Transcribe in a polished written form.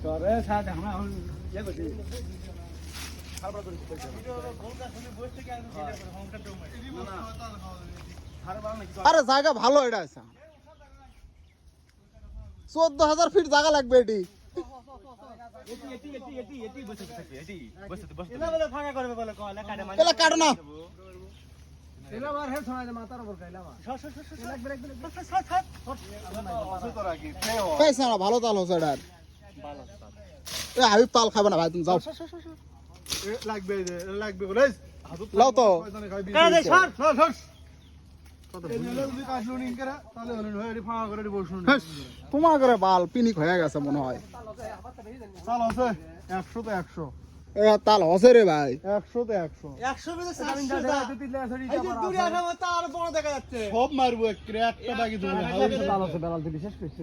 করে সাথে আমরা এখন ইয়ে করছি খাবার করে দিতে আরে জায়গা ভালো এটা আছে 14,000 ফিট জায়গা লাগবে এটি এলা কাটো না এলাবার হে ছড়াই মাথার উপর কাইলাবা পয়সা না ভালো তাল হচ্ছে এটার এ হাবিব তাল খাবে না ভাই তুমি যাও লাগবে লাগবে বলে লাও তো তোমার করে বাল পিনিক হয়ে গেছে মনে হয় চাল আছে 100 তো 100 এ তাল হসে রে ভাই 100 তো 100 সব মারবো একটা বাকি বিশেষ করছি